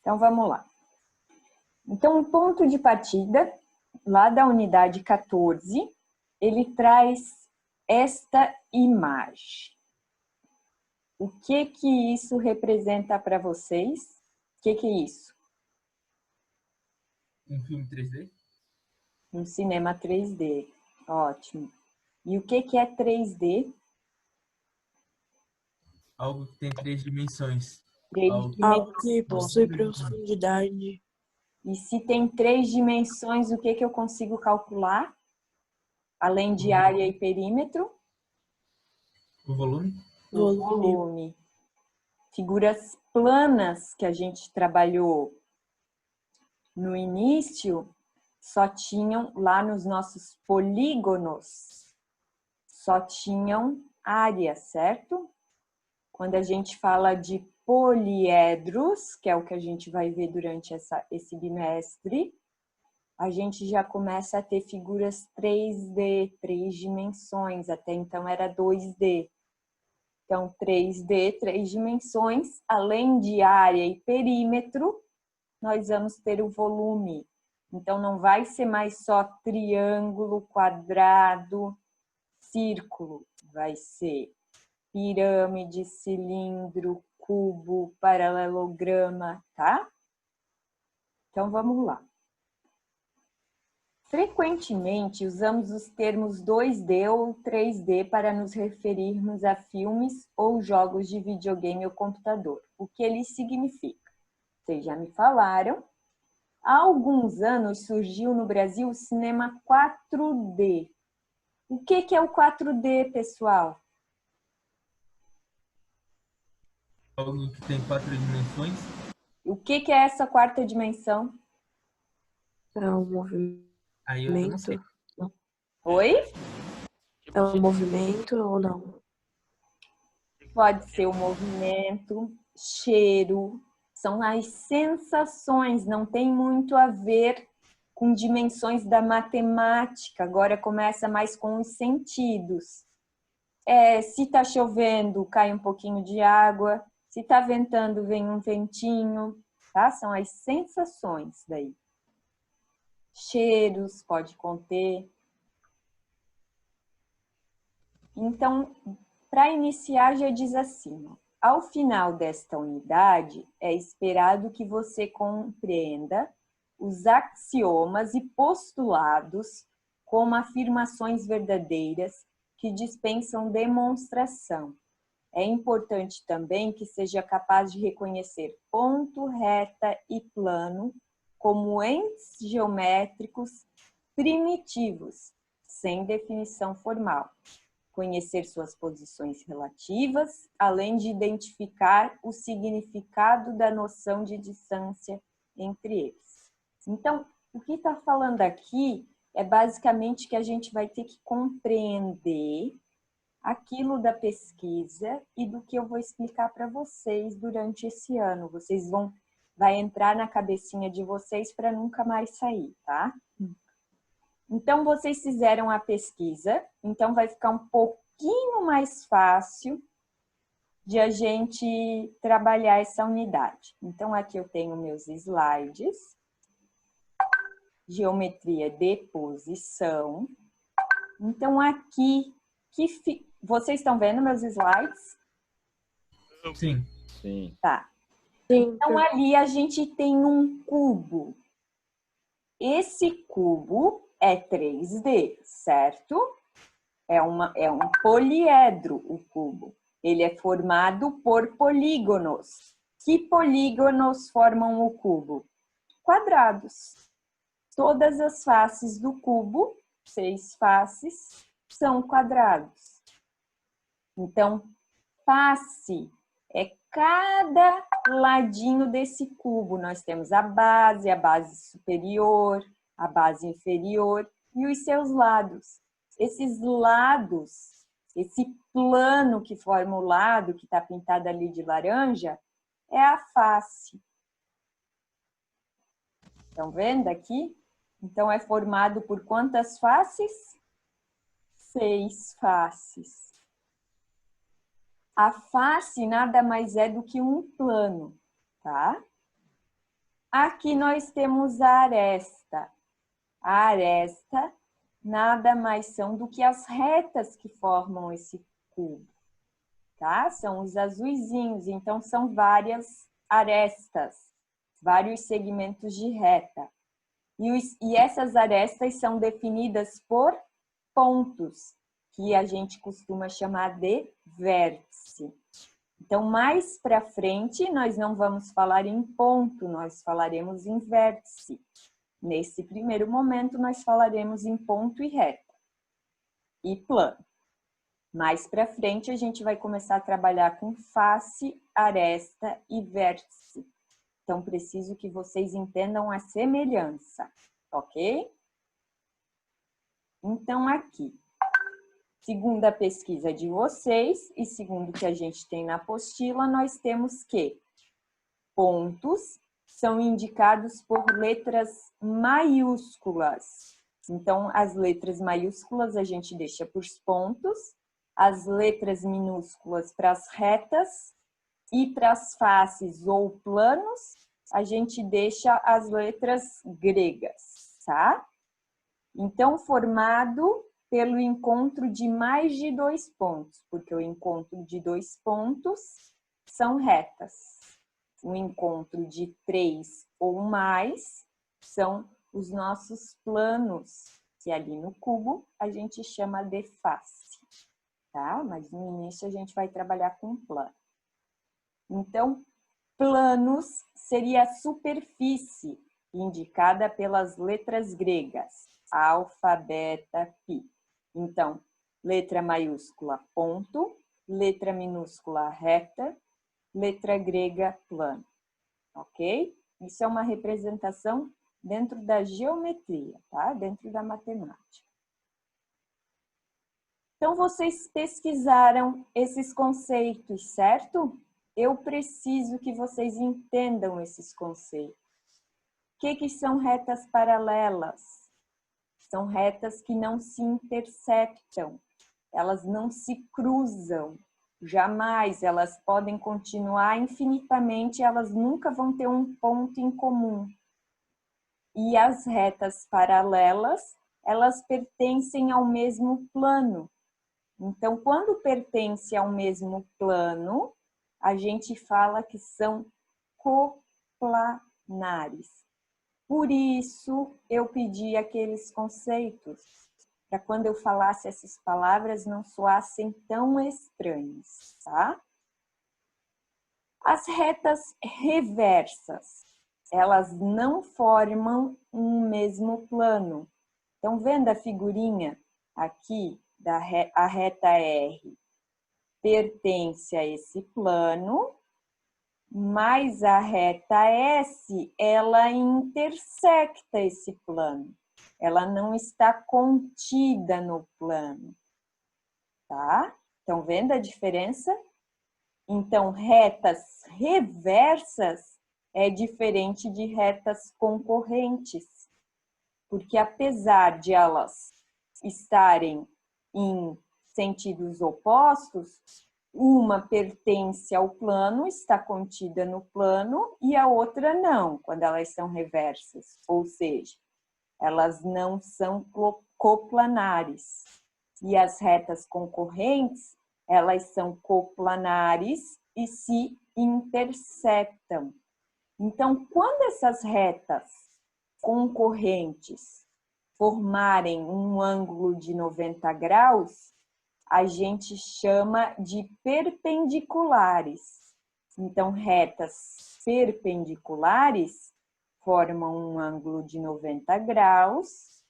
Então, vamos lá. Então, o ponto de partida, lá da unidade 14, ele traz esta imagem. O que que isso representa para vocês? O que que é isso? Um filme 3D? Um cinema 3D. Ótimo. E o que que é 3D? Algo que tem 3 dimensões. Três Algo Algo que dimensões. possui profundidade. E se tem 3 dimensões, o que que eu consigo calcular? Além de área e perímetro? O volume? O volume. Figuras planas que a gente trabalhou no início, só tinham lá nos nossos polígonos, só tinham área, certo? Quando a gente fala de poliedros, que é o que a gente vai ver durante esse bimestre, a gente já começa a ter figuras 3D, 3 dimensões, até então era 2D. Então, 3D, 3 dimensões, além de área e perímetro, nós vamos ter o volume. Então, não vai ser mais só triângulo, quadrado, círculo. Vai ser pirâmide, cilindro, cubo, paralelograma, tá? Então, vamos lá. Frequentemente, usamos os termos 2D ou 3D para nos referirmos a filmes ou jogos de videogame ou computador. O que eles significam? Vocês já me falaram. Há alguns anos surgiu no Brasil o cinema 4D. O que é o 4D, pessoal? Algo que tem 4 dimensões. O que é essa quarta dimensão? É um movimento. Aí eu não sei. Oi? É um movimento ou não? Pode ser o movimento, cheiro, são as sensações, não tem muito a ver com dimensões da matemática, agora começa mais com os sentidos. Se está chovendo, cai um pouquinho de água, se está ventando, vem um ventinho, tá? São as sensações daí. Cheiros pode conter. Então, para iniciar, já diz assim, ó, ao final desta unidade, é esperado que você compreenda os axiomas e postulados como afirmações verdadeiras que dispensam demonstração. É importante também que seja capaz de reconhecer ponto, reta e plano como entes geométricos primitivos, sem definição formal. Conhecer suas posições relativas, além de identificar o significado da noção de distância entre eles. Então, o que está falando aqui é basicamente que a gente vai ter que compreender aquilo da pesquisa e do que eu vou explicar para vocês durante esse ano. Vocês vai entrar na cabecinha de vocês para nunca mais sair, tá? Então, vocês fizeram a pesquisa, então vai ficar um pouquinho mais fácil de a gente trabalhar essa unidade. Então, aqui eu tenho meus slides, geometria de posição. Então, aqui, vocês estão vendo meus slides? Sim. Sim. Tá. Sim. Então, ali a gente tem um cubo. Esse cubo é 3D, certo? É um poliedro o cubo. Ele é formado por polígonos. Que polígonos formam o cubo? Quadrados. Todas as faces do cubo, 6 faces, são quadrados. Então, face é cada ladinho desse cubo. Nós temos a base superior, a base inferior e os seus lados. Esses lados, esse plano que forma o lado, que está pintado ali de laranja, é a face. Estão vendo aqui? Então, é formado por quantas faces? 6 faces. A face nada mais é do que um plano, tá? Aqui nós temos a aresta. A aresta nada mais são do que as retas que formam esse cubo, tá? São os azuizinhos, então são várias arestas, vários segmentos de reta. E essas arestas são definidas por pontos, que a gente costuma chamar de vértice. Então, mais para frente, nós não vamos falar em ponto, nós falaremos em vértice. Nesse primeiro momento, nós falaremos em ponto e reta e plano. Mais para frente, a gente vai começar a trabalhar com face, aresta e vértice. Então, preciso que vocês entendam a semelhança, ok? Então, aqui, segundo a pesquisa de vocês e segundo o que a gente tem na apostila, nós temos que pontos são indicados por letras maiúsculas. Então, as letras maiúsculas a gente deixa para os pontos, as letras minúsculas para as retas e para as faces ou planos, a gente deixa as letras gregas, tá? Então, formado pelo encontro de mais de 2 pontos, porque o encontro de 2 pontos são retas. O encontro de 3 ou mais são os nossos planos, que ali no cubo a gente chama de face, tá? Mas no início a gente vai trabalhar com plano. Então, planos seria a superfície indicada pelas letras gregas, alfa, beta, pi. Então, letra maiúscula, ponto, letra minúscula, reta, letra grega, plano, ok? Isso é uma representação dentro da geometria, tá? Dentro da matemática. Então, vocês pesquisaram esses conceitos, certo? Eu preciso que vocês entendam esses conceitos. O que são retas paralelas? São retas que não se intersectam, elas não se cruzam, jamais, elas podem continuar infinitamente, elas nunca vão ter um ponto em comum. E as retas paralelas, elas pertencem ao mesmo plano. Então, quando pertence ao mesmo plano, a gente fala que são coplanares. Por isso, eu pedi aqueles conceitos, para quando eu falasse essas palavras não soassem tão estranhas, tá? As retas reversas, elas não formam um mesmo plano. Então, vendo a figurinha aqui, a reta R pertence a esse plano, mas a reta S, ela intersecta esse plano. Ela não está contida no plano, tá? Estão vendo a diferença? Então, retas reversas é diferente de retas concorrentes, porque apesar de elas estarem em sentidos opostos, uma pertence ao plano, está contida no plano, e a outra não, quando elas são reversas. Ou seja, elas não são coplanares. E as retas concorrentes, elas são coplanares e se intersectam. Então, quando essas retas concorrentes formarem um ângulo de 90 graus, a gente chama de perpendiculares. Então, retas perpendiculares formam um ângulo de 90 graus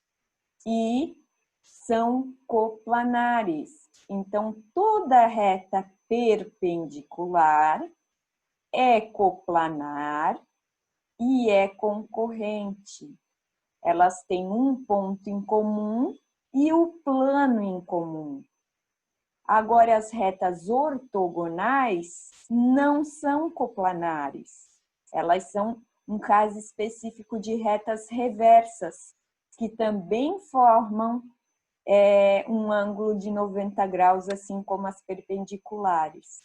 e são coplanares. Então, toda reta perpendicular é coplanar e é concorrente. Elas têm um ponto em comum e o plano em comum. Agora, as retas ortogonais não são coplanares. Elas são um caso específico de retas reversas, que também formam um ângulo de 90 graus, assim como as perpendiculares.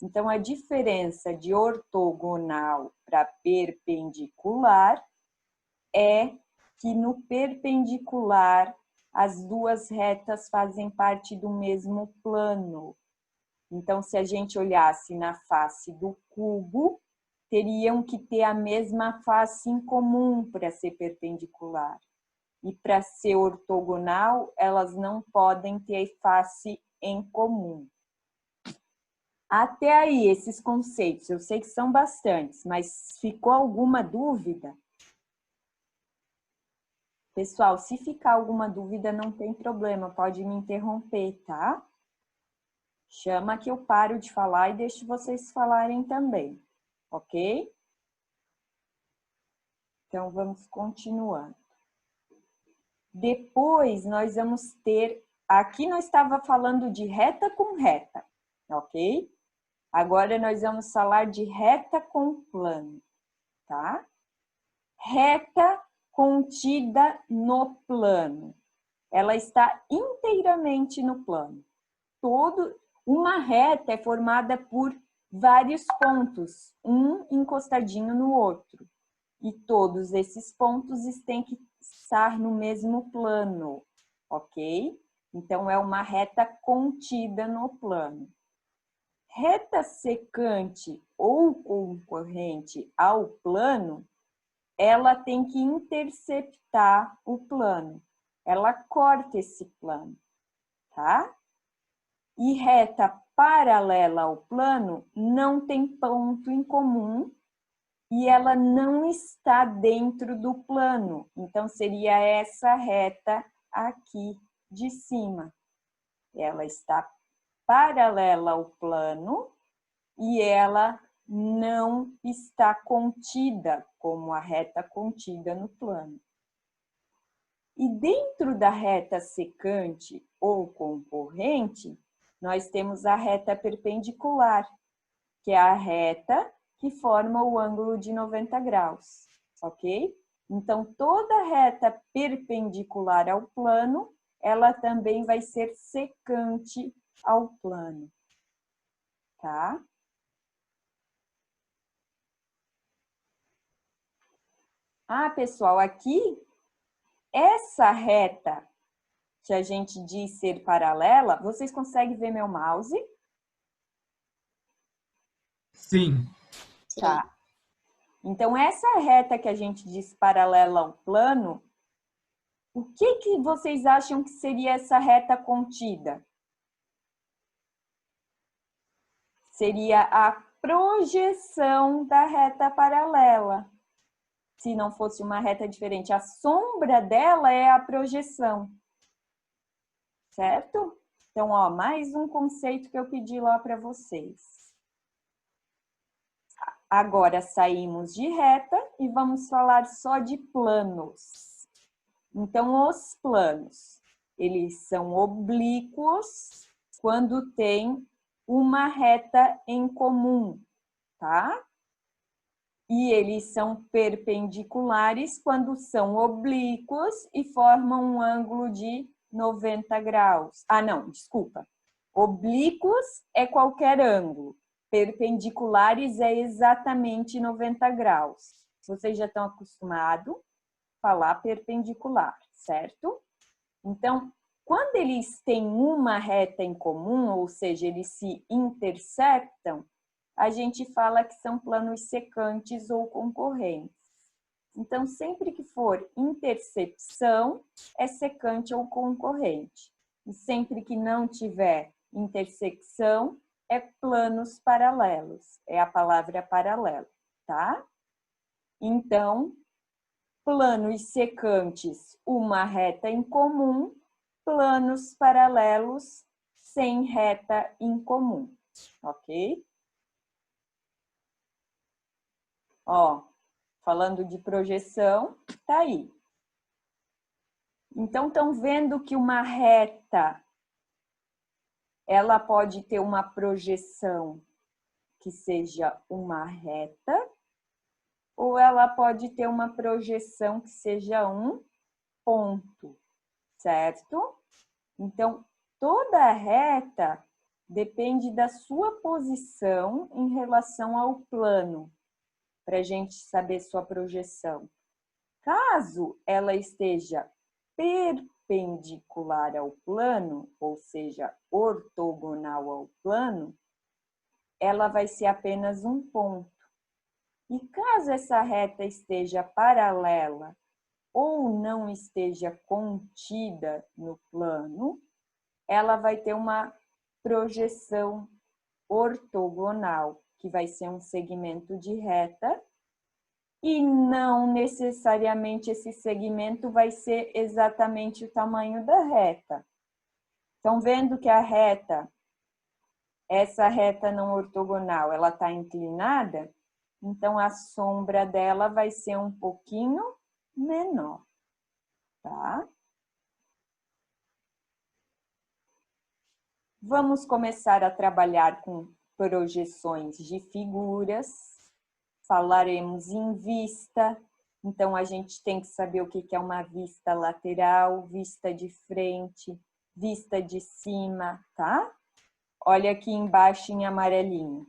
Então, a diferença de ortogonal para perpendicular é que no perpendicular as duas retas fazem parte do mesmo plano. Então, se a gente olhasse na face do cubo, teriam que ter a mesma face em comum para ser perpendicular. E para ser ortogonal, elas não podem ter face em comum. Até aí, esses conceitos, eu sei que são bastantes, mas ficou alguma dúvida? Pessoal, se ficar alguma dúvida, não tem problema, pode me interromper, tá? Chama que eu paro de falar e deixo vocês falarem também, ok? Então, vamos continuando. Depois, nós vamos ter... Aqui nós estava falando de reta com reta, ok? Agora, nós vamos falar de reta com plano, tá? Reta contida no plano. Ela está inteiramente no plano. Uma reta é formada por vários pontos, um encostadinho no outro. E todos esses pontos têm que estar no mesmo plano, ok? Então, é uma reta contida no plano. Reta secante ou concorrente ao plano, ela tem que interceptar o plano. Ela corta esse plano, tá? E reta paralela ao plano não tem ponto em comum e ela não está dentro do plano. Então, seria essa reta aqui de cima. Ela está paralela ao plano e ela não está contida, como a reta contida no plano. E dentro da reta secante ou concorrente, nós temos a reta perpendicular, que é a reta que forma o ângulo de 90 graus, ok? Então, toda reta perpendicular ao plano, ela também vai ser secante ao plano, tá? Ah, pessoal, aqui, essa reta que a gente diz ser paralela, vocês conseguem ver meu mouse? Sim. Tá. Então, essa reta que a gente diz paralela ao plano, o que vocês acham que seria essa reta contida? Seria a projeção da reta paralela. Se não fosse uma reta diferente, a sombra dela é a projeção. Certo? Então, ó, mais um conceito que eu pedi lá para vocês. Agora saímos de reta e vamos falar só de planos. Então, os planos, eles são oblíquos quando tem uma reta em comum, tá? E eles são perpendiculares quando são oblíquos e formam um ângulo de 90 graus. Ah, não, desculpa. Oblíquos é qualquer ângulo. Perpendiculares é exatamente 90 graus. Vocês já estão acostumados a falar perpendicular, certo? Então, quando eles têm uma reta em comum, ou seja, eles se interceptam, a gente fala que são planos secantes ou concorrentes. Então, sempre que for intercepção, é secante ou concorrente. E sempre que não tiver intersecção, é planos paralelos. É a palavra paralelo, tá? Então, planos secantes, uma reta em comum, planos paralelos, sem reta em comum, ok? Ó, falando de projeção, tá aí. Então, estão vendo que uma reta, ela pode ter uma projeção que seja uma reta, ou ela pode ter uma projeção que seja um ponto, certo? Então, toda reta depende da sua posição em relação ao plano, para a gente saber sua projeção. Caso ela esteja perpendicular ao plano, ou seja, ortogonal ao plano, ela vai ser apenas um ponto. E caso essa reta esteja paralela ou não esteja contida no plano, ela vai ter uma projeção ortogonal, que vai ser um segmento de reta, e não necessariamente esse segmento vai ser exatamente o tamanho da reta. Estão vendo que a reta, essa reta não ortogonal, ela está inclinada? Então, a sombra dela vai ser um pouquinho menor, tá? Vamos começar a trabalhar com projeções de figuras. Falaremos em vista. Então, a gente tem que saber o que é uma vista lateral, vista de frente, vista de cima, tá? Olha aqui embaixo em amarelinho.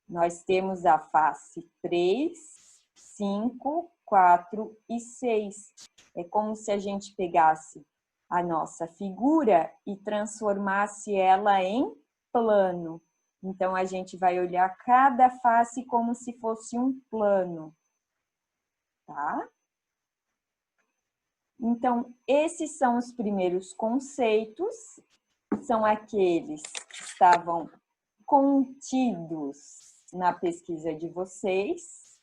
Nós temos a face 3, 5, 4 e 6. É como se a gente pegasse a nossa figura e transformasse ela em plano. Então, a gente vai olhar cada face como se fosse um plano, tá? Então, esses são os primeiros conceitos, são aqueles que estavam contidos na pesquisa de vocês,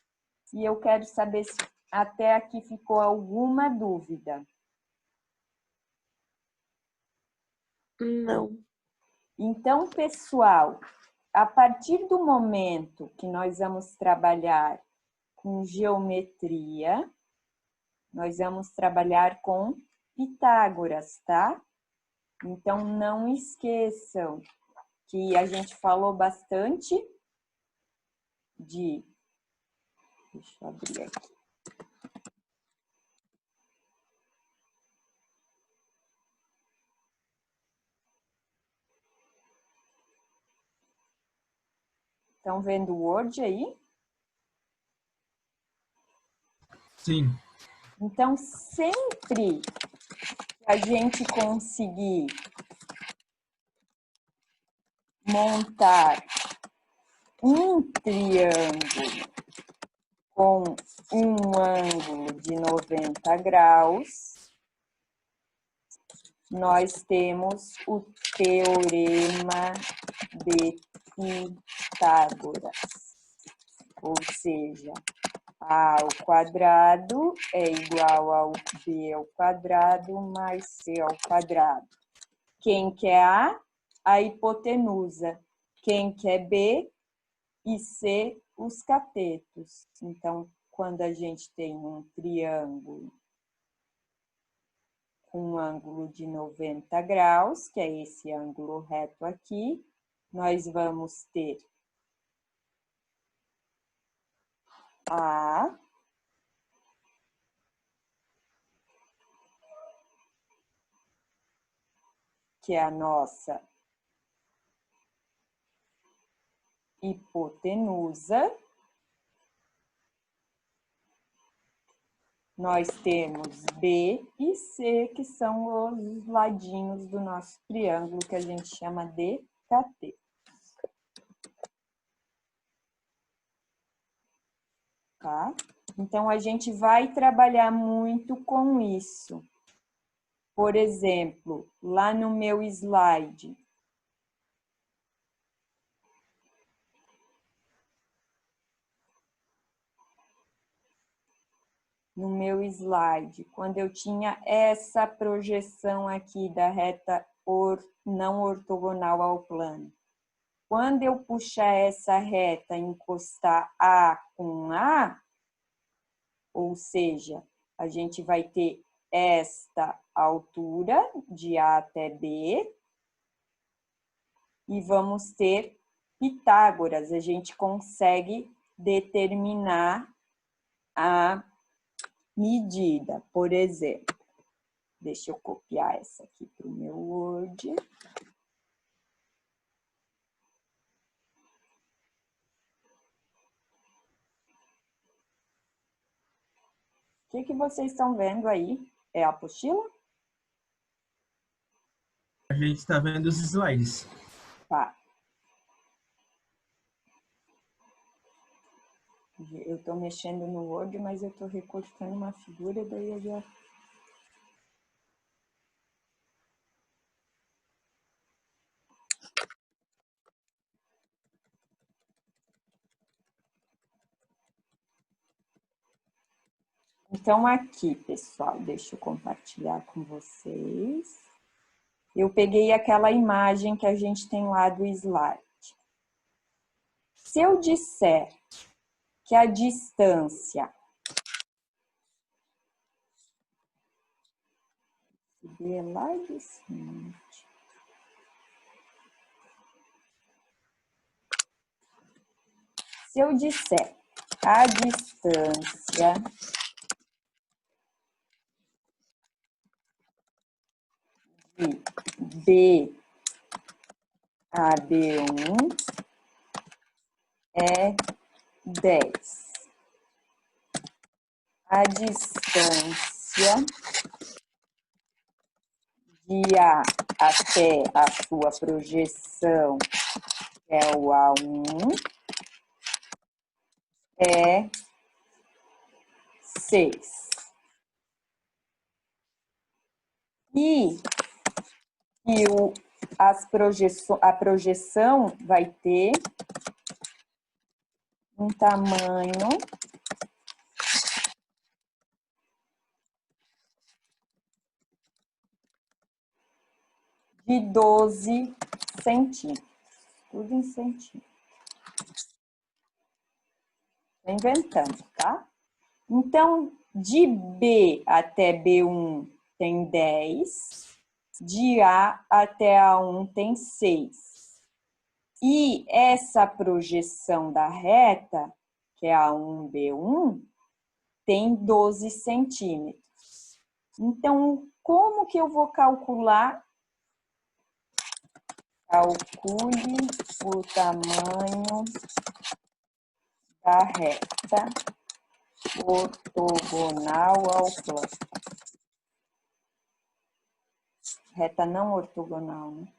e eu quero saber se até aqui ficou alguma dúvida. Não. Então, pessoal, a partir do momento que nós vamos trabalhar com geometria, nós vamos trabalhar com Pitágoras, tá? Então, não esqueçam que a gente falou bastante de... Deixa eu abrir aqui. Estão vendo o Word aí? Sim. Então, sempre que a gente conseguir montar um triângulo com um ângulo de 90 graus, nós temos o teorema de Pitágoras. Ou seja, A ao quadrado é igual ao B ao quadrado mais C ao quadrado. Quem quer A? A hipotenusa. Quem quer B? E C? Os catetos. Então, quando a gente tem um triângulo com um ângulo de 90 graus, que é esse ângulo reto aqui, nós vamos ter A, que é a nossa hipotenusa. Nós temos B e C, que são os ladinhos do nosso triângulo, que a gente chama de cateto. Tá? Então, a gente vai trabalhar muito com isso. Por exemplo, lá no meu slide, quando eu tinha essa projeção aqui da reta não ortogonal ao plano. Quando eu puxar essa reta e encostar A com A, ou seja, a gente vai ter esta altura de A até B e vamos ter Pitágoras. A gente consegue determinar a medida. Por exemplo, deixa eu copiar essa aqui para o meu Word. O que vocês estão vendo aí? É a apostila? A gente está vendo os slides. Tá. Eu estou mexendo no Word, mas eu estou recortando uma figura, daí eu já... Então, aqui, pessoal, deixa eu compartilhar com vocês. Eu peguei aquela imagem que a gente tem lá do slide. Se eu disser que a distância... Vê lá de cima. Se eu disser a distância de B a B1 é 10. A distância de A até a sua projeção, que é o A1, é 6. E a projeção vai ter um tamanho de 12 centímetros. Tudo em centímetros. Estou inventando, tá? Então, de B até B1 tem 10, de A até A1 tem 6. E essa projeção da reta, que é A1, B1, tem 12 centímetros. Então, como que eu vou calcular? Calcule o tamanho da reta ortogonal ao plano. Reta não ortogonal, né?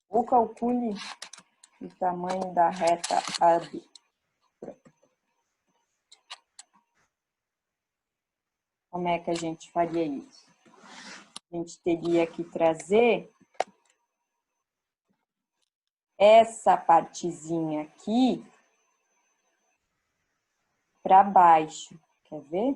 Ou calcule o tamanho da reta AB. Como é que a gente faria isso? A gente teria que trazer essa partezinha aqui para baixo. Quer ver?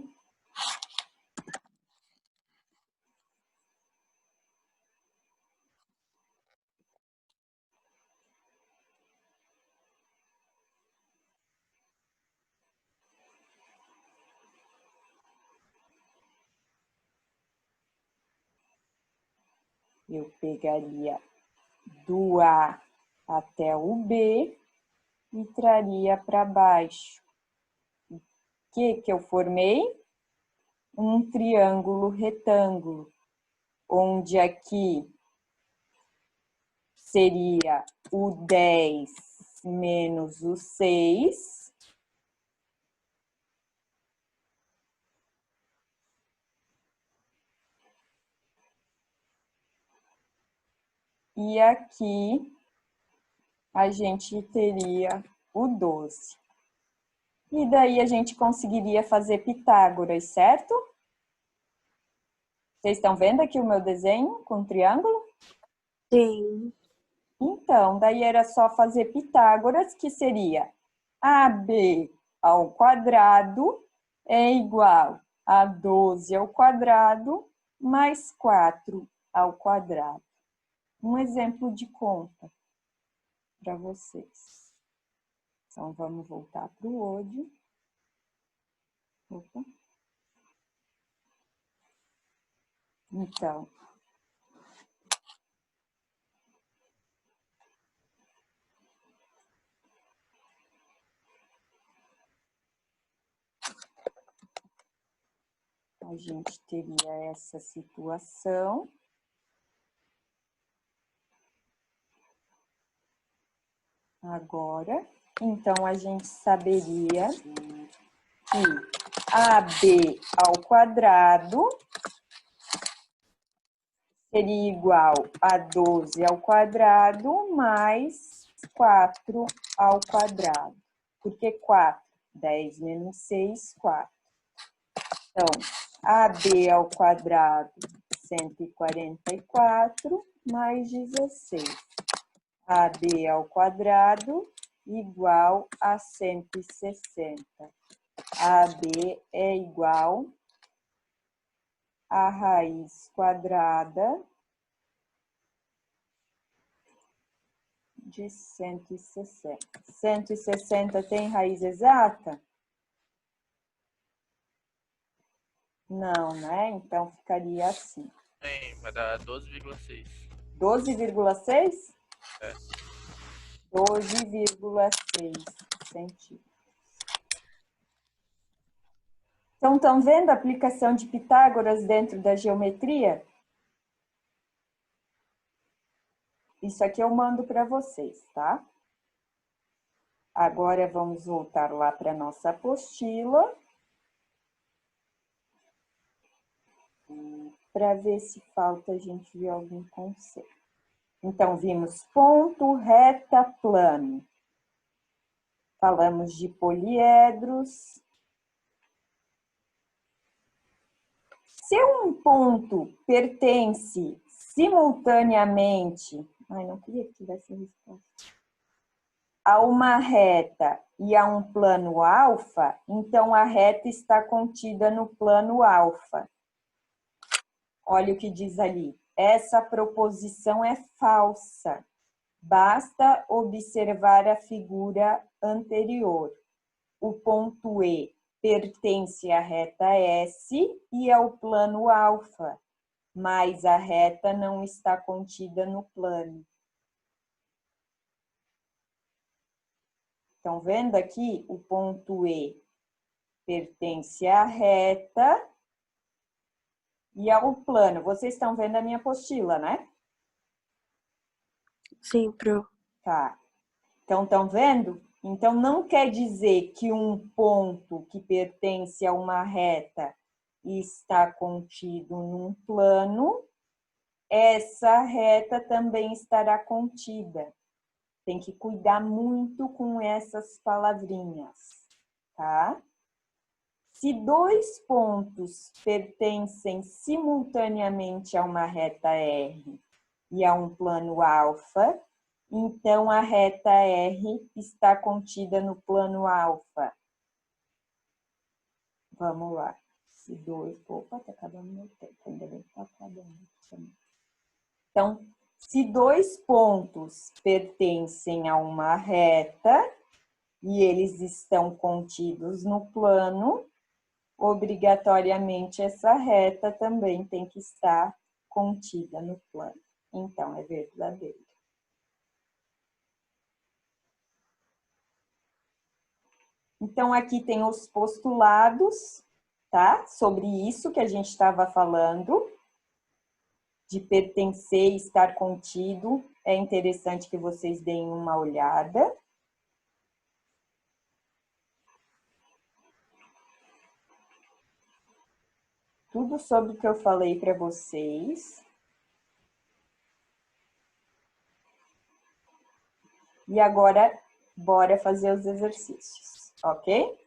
Eu pegaria do A até o B e traria para baixo. O que eu formei? Um triângulo retângulo, onde aqui seria o 10 menos o 6. E aqui a gente teria o 12. E daí a gente conseguiria fazer Pitágoras, certo? Vocês estão vendo aqui o meu desenho com triângulo? Sim. Então, daí era só fazer Pitágoras, que seria AB ao quadrado é igual a 12 ao quadrado mais 4 ao quadrado. Um exemplo de conta para vocês. Então, vamos voltar para o Word. Opa. Então, a gente teria essa situação. agora. Então, a gente saberia que AB ao quadrado seria igual a 12 ao quadrado mais 4 ao quadrado. Por que 4? 10 menos 6, 4. Então, AB ao quadrado, 144, mais 16. AB ao quadrado igual a 160. AB é igual a raiz quadrada de 160. 160 tem raiz exata? Não, né? Então, ficaria assim. Tem, vai dar 12,6. 12,6? É. 12,6 centímetros. Então, estão vendo a aplicação de Pitágoras dentro da geometria? Isso aqui eu mando para vocês, tá? Agora, vamos voltar lá para a nossa apostila. Para ver se falta a gente ver algum conceito. Então, vimos ponto, reta, plano. Falamos de poliedros. Se um ponto pertence simultaneamente... Ai, não queria que tivesse a resposta. A uma reta e a um plano alfa, então a reta está contida no plano alfa. Olha o que diz ali. Essa proposição é falsa. Basta observar a figura anterior. O ponto E pertence à reta S e ao plano alfa, mas a reta não está contida no plano. Estão vendo aqui? O ponto E pertence à reta e ao plano. Vocês estão vendo a minha apostila, né? Sim, Pro. Tá. Então, estão vendo? Então, não quer dizer que um ponto que pertence a uma reta está contido num plano, essa reta também estará contida. Tem que cuidar muito com essas palavrinhas, tá? Se dois pontos pertencem simultaneamente a uma reta R e a um plano alfa, então a reta R está contida no plano alfa. Vamos lá. Se dois... Opa, está acabando meu tempo. Ainda bem que está acabando. Então, se dois pontos pertencem a uma reta e eles estão contidos no plano, obrigatoriamente essa reta também tem que estar contida no plano. Então, é verdadeiro. Então, aqui tem os postulados, tá? Sobre isso que a gente estava falando, de pertencer e estar contido. É interessante que vocês deem uma olhada. Tudo sobre o que eu falei para vocês. E agora, bora fazer os exercícios, ok?